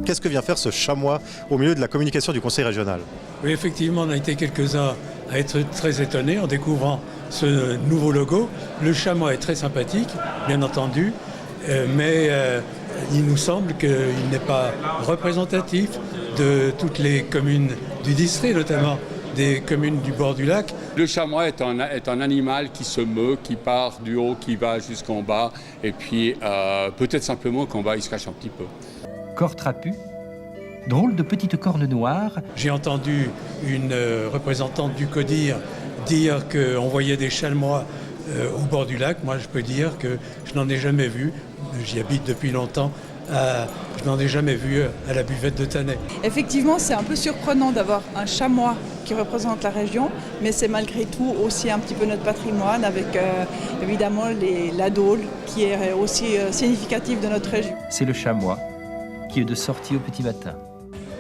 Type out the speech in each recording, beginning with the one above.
Qu'est-ce que vient faire ce chamois au milieu de la communication du conseil régional? Oui, effectivement, on a été quelques-uns à être très étonnés en découvrant ce nouveau logo. Le chamois est très sympathique, bien entendu, mais il nous semble qu'il n'est pas représentatif de toutes les communes du district, notamment des communes du bord du lac. Le chamois est un animal qui se meut, qui part du haut, qui va jusqu'en bas, et puis peut-être simplement qu'en bas il se cache un petit peu. Corps trapu, drôle de petite corne noire. J'ai entendu une représentante du CODIR dire qu'on voyait des chamois au bord du lac. Moi, je peux dire que je n'en ai jamais vu. J'y habite depuis longtemps. Je n'en ai jamais vu à la buvette de Tannay. Effectivement, c'est un peu surprenant d'avoir un chamois qui représente la région, mais c'est malgré tout aussi un petit peu notre patrimoine avec évidemment la Dôle qui est aussi significative de notre région. C'est le chamois qui est de sortie au petit matin.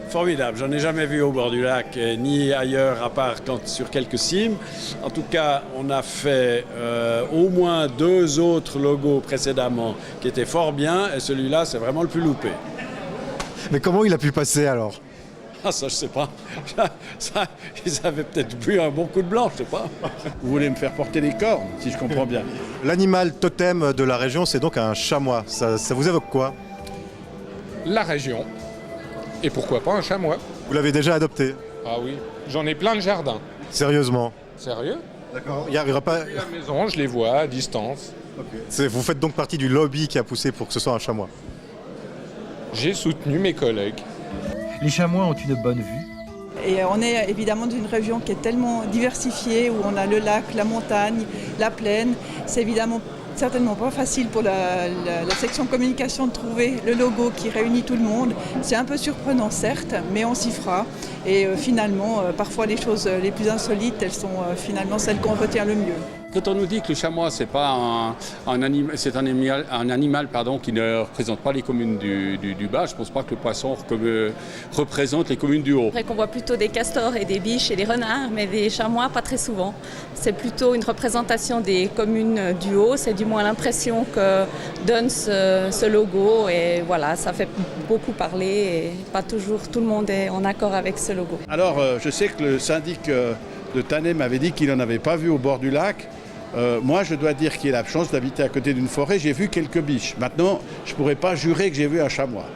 Formidable, j'en ai jamais vu au bord du lac, ni ailleurs à part sur quelques cimes. En tout cas, on a fait au moins 2 autres logos précédemment qui étaient fort bien, et celui-là, c'est vraiment le plus loupé. Mais comment il a pu passer alors? Ah, ça, je sais pas. Ça, ils avaient peut-être bu un bon coup de blanc, je sais pas. Vous voulez me faire porter les cornes, si je comprends bien. L'animal totem de la région, c'est donc un chamois. Ça vous évoque quoi? La région. Et pourquoi pas un chamois? Vous l'avez déjà adopté? Ah oui, j'en ai plein de jardins. Sérieusement? Sérieux? D'accord. Il n'y aura pas... À la maison, je les vois à distance. Vous faites donc partie du lobby qui a poussé pour que ce soit un chamois? J'ai soutenu mes collègues. Les chamois ont une bonne vue. Et on est évidemment d'une région qui est tellement diversifiée, où on a le lac, la montagne, la plaine. C'est évidemment certainement pas facile pour la section communication de trouver le logo qui réunit tout le monde. C'est un peu surprenant certes, mais on s'y fera. Et finalement, parfois les choses les plus insolites, elles sont finalement celles qu'on retient le mieux. Quand on nous dit que le chamois, c'est pas un animal qui ne représente pas les communes du bas, je ne pense pas que le poisson représente les communes du haut. C'est vrai qu'on voit plutôt des castors et des biches et des renards, mais des chamois, pas très souvent. C'est plutôt une représentation des communes du haut, c'est du moins l'impression que donne ce logo. Et voilà, ça fait beaucoup parler et pas toujours tout le monde est en accord avec ce logo. Alors, je sais que le syndic de Tannay m'avait dit qu'il n'en avait pas vu au bord du lac. Moi, je dois dire qu'il a la chance d'habiter à côté d'une forêt. J'ai vu quelques biches. Maintenant, je ne pourrais pas jurer que j'ai vu un chamois.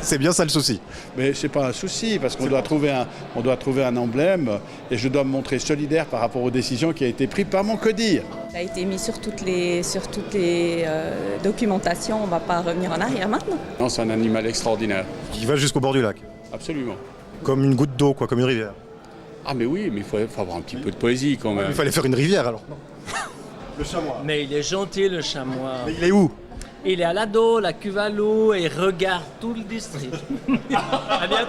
C'est bien ça le souci. Mais ce n'est pas un souci, parce qu'on doit trouver un emblème, et je dois me montrer solidaire par rapport aux décisions qui ont été prises par mon CODIR. Ça a été mis sur toutes les documentations, on ne va pas revenir en arrière maintenant. Non, c'est un animal extraordinaire. Qui va jusqu'au bord du lac. Absolument. Comme une goutte d'eau, quoi, comme une rivière. Ah mais oui, mais il faut avoir un petit peu de poésie quand même. Il fallait faire une rivière alors. Le chamois. Mais il est gentil le chamois. Mais il est où? Il est à la Dôle, à Cuvalou, et il regarde tout le district. À bientôt.